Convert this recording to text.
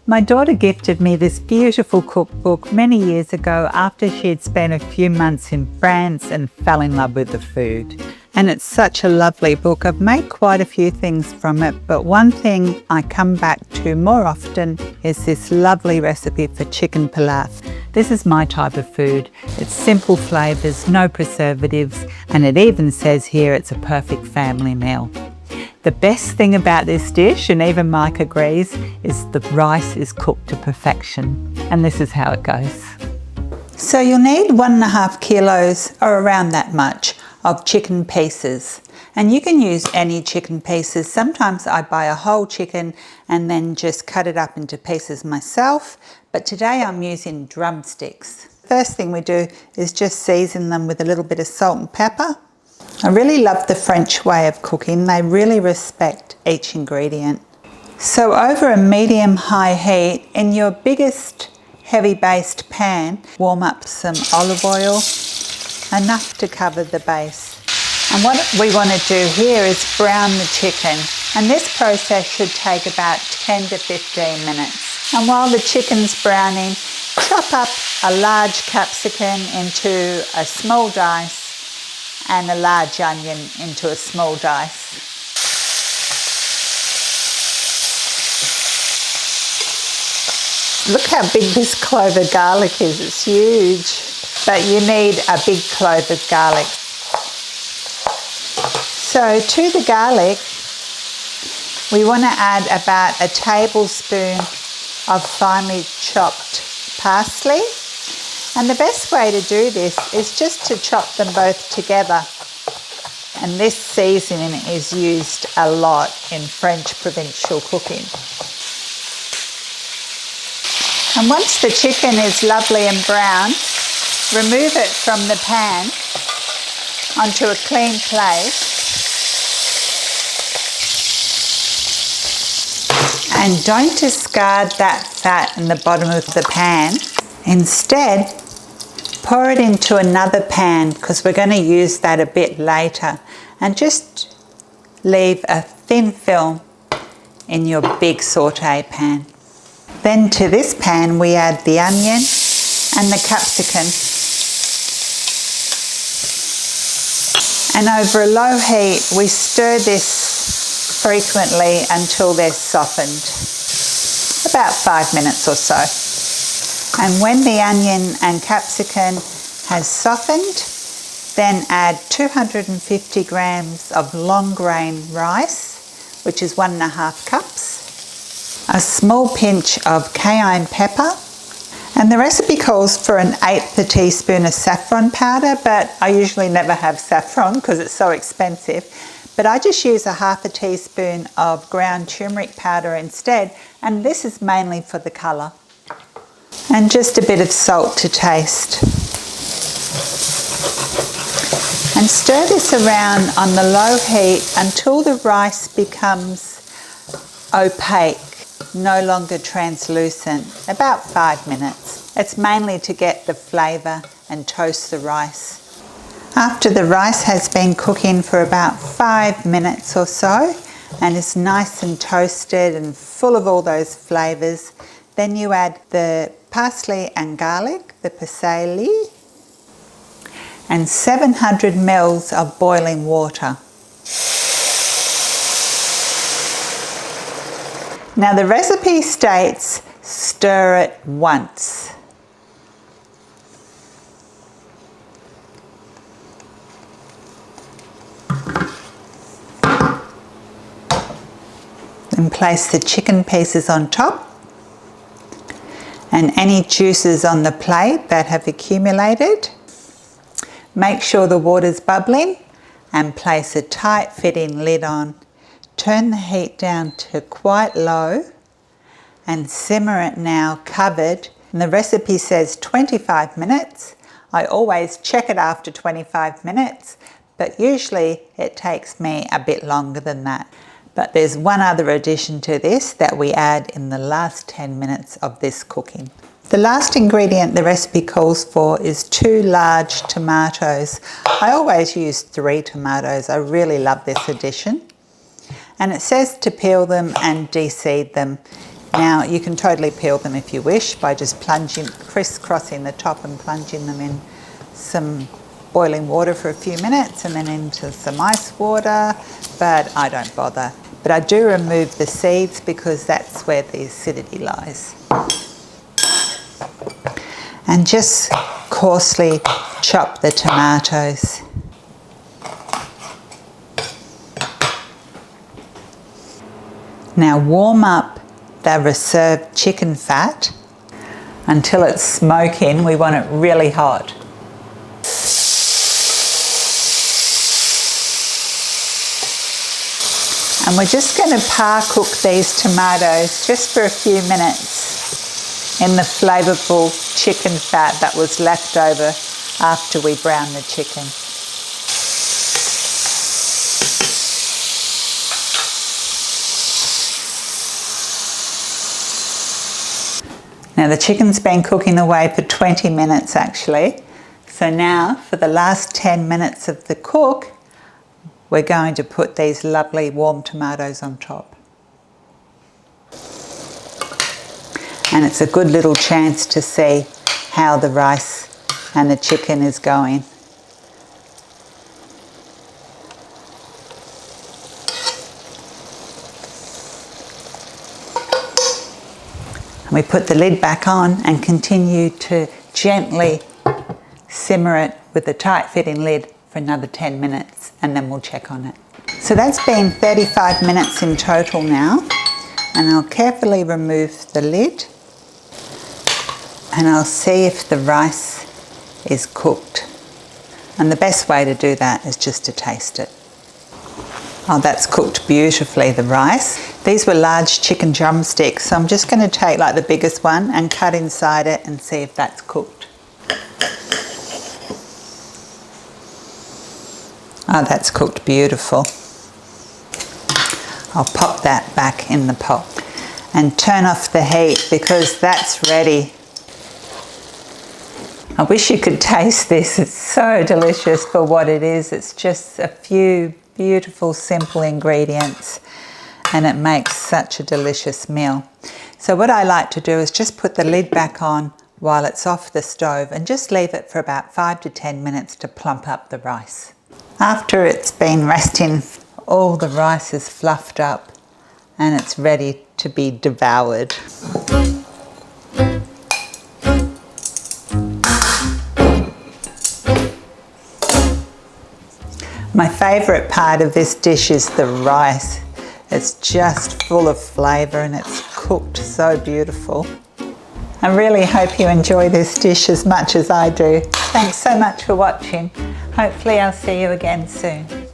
My daughter gifted me this beautiful cookbook many years ago after she had spent a few months in France and fell in love with the food. And it's such a lovely book. I've made quite a few things from it, but one thing I come back to more often is this lovely recipe for chicken pilaf. This is my type of food. It's simple flavours, no preservatives, and it even says here it's a perfect family meal. The best thing about this dish, and even Mike agrees, is the rice is cooked to perfection. And this is how it goes. So you'll need 1.5 kilos or around that much of chicken pieces. And you can use any chicken pieces. Sometimes I buy a whole chicken and then just cut it up into pieces myself. But today I'm using drumsticks. First thing we do is just season them with a little bit of salt and pepper. I really love the French way of cooking. They really respect each ingredient. So over a medium-high heat, in your biggest heavy-based pan, warm up some olive oil, enough to cover the base. And what we want to do here is brown the chicken. And this process should take about 10 to 15 minutes. And while the chicken's browning, chop up a large capsicum into a small dice and a large onion into a small dice. Look how big this clove of garlic is, it's huge. But you need a big clove of garlic. So to the garlic, we want to add about a tablespoon of finely chopped parsley. And the best way to do this is just to chop them both together. And this seasoning is used a lot in French provincial cooking. And once the chicken is lovely and brown, remove it from the pan onto a clean plate. And don't discard that fat in the bottom of the pan. Instead, pour it into another pan because we're going to use that a bit later, and just leave a thin film in your big sauté pan. Then to this pan we add the onion and the capsicum, and over a low heat we stir this frequently until they're softened, about 5 minutes or so. And when the onion and capsicum has softened, then add 250 grams of long grain rice, which is 1.5 cups, a small pinch of cayenne pepper, and the recipe calls for 1/8 teaspoon of saffron powder, but I usually never have saffron because it's so expensive. But I just use 1/2 teaspoon of ground turmeric powder instead, and this is mainly for the colour. And just a bit of salt to taste. And stir this around on the low heat until the rice becomes opaque, no longer translucent, about 5 minutes. It's mainly to get the flavour and toast the rice. After the rice has been cooking for about 5 minutes or so and is nice and toasted and full of all those flavours, then you add the parsley and garlic, the parsley, and 700 ml of boiling water. Now the recipe states stir it once. Then place the chicken pieces on top and any juices on the plate that have accumulated. Make sure the water's bubbling and place a tight fitting lid on. Turn the heat down to quite low and simmer it now covered. And the recipe says 25 minutes. I always check it after 25 minutes, but usually it takes me a bit longer than that. But there's one other addition to this that we add in the last 10 minutes of this cooking. The last ingredient the recipe calls for is 2 large tomatoes. I always use 3 tomatoes. I really love this addition. And it says to peel them and de-seed them. Now you can totally peel them if you wish by just crisscrossing the top and plunging them in some boiling water for a few minutes and then into some ice water, but I don't bother. But I do remove the seeds because that's where the acidity lies. And just coarsely chop the tomatoes. Now warm up the reserved chicken fat until it's smoking. We want it really hot. And we're just going to par cook these tomatoes just for a few minutes in the flavourful chicken fat that was left over after we browned the chicken. Now the chicken's been cooking away for 20 minutes actually. So now for the last 10 minutes of the cook, we're going to put these lovely warm tomatoes on top. And it's a good little chance to see how the rice and the chicken is going. And we put the lid back on and continue to gently simmer it with a tight fitting lid for another 10 minutes and then we'll check on it. So that's been 35 minutes in total now, and I'll carefully remove the lid and I'll see if the rice is cooked. And the best way to do that is just to taste it. Oh, that's cooked beautifully, the rice. These were large chicken drumsticks, so I'm just going to take like the biggest one and cut inside it and see if that's cooked. Oh, that's cooked beautiful. I'll pop that back in the pot and turn off the heat because that's ready. I wish you could taste this. It's so delicious for what it is. It's just a few beautiful, simple ingredients and it makes such a delicious meal. So what I like to do is just put the lid back on while it's off the stove and just leave it for about 5 to 10 minutes to plump up the rice. After it's been resting, all the rice is fluffed up and it's ready to be devoured. My favourite part of this dish is the rice. It's just full of flavour and it's cooked so beautiful. I really hope you enjoy this dish as much as I do. Thanks so much for watching. Hopefully I'll see you again soon.